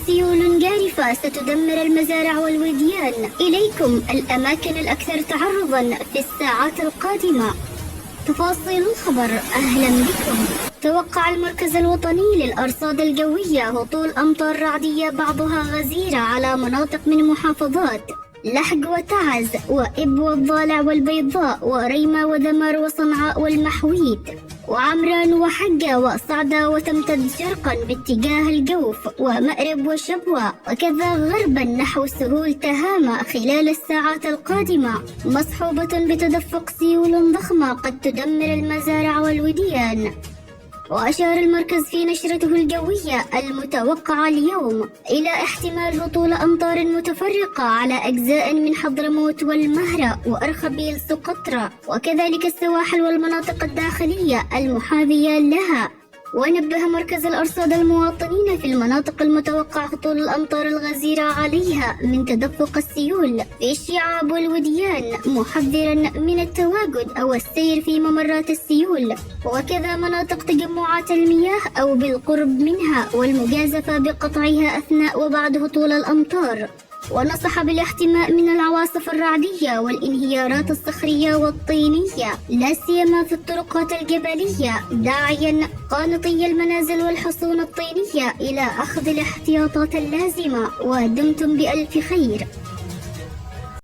سيول جارفة ستدمر المزارع والوديان. إليكم الأماكن الأكثر تعرضا في الساعات القادمة. تفاصيل الخبر. أهلا بكم. توقع المركز الوطني للأرصاد الجوية هطول أمطار رعدية بعضها غزيرة على مناطق من محافظات لحج وتعز وإب والضالع والبيضاء وريمة وذمار وصنعاء والمحويد وعمران وحجة وصعدة، وتمتد شرقا باتجاه الجوف ومأرب وشبوة، وكذا غربا نحو سهول تهامة خلال الساعات القادمة، مصحوبة بتدفق سيول ضخمة قد تدمر المزارع والوديان. وأشار المركز في نشرته الجوية المتوقعة اليوم إلى احتمال هطول أمطار متفرقة على أجزاء من حضرموت والمهرة وأرخبيل سقطرى، وكذلك السواحل والمناطق الداخلية المحاذية لها. ونبه مركز الأرصاد المواطنين في المناطق المتوقع هطول الأمطار الغزيرة عليها من تدفق السيول في الشعاب والوديان، محذرا من التواجد أو السير في ممرات السيول، وكذا مناطق تجمعات المياه أو بالقرب منها، والمجازفة بقطعها أثناء وبعد هطول الأمطار. ونصح بالاحتماء من العواصف الرعدية والانهيارات الصخرية والطينية لا سيما في الطرقات الجبلية، داعيا قانطي المنازل والحصون الطينية إلى أخذ الاحتياطات اللازمة. ودمتم بألف خير.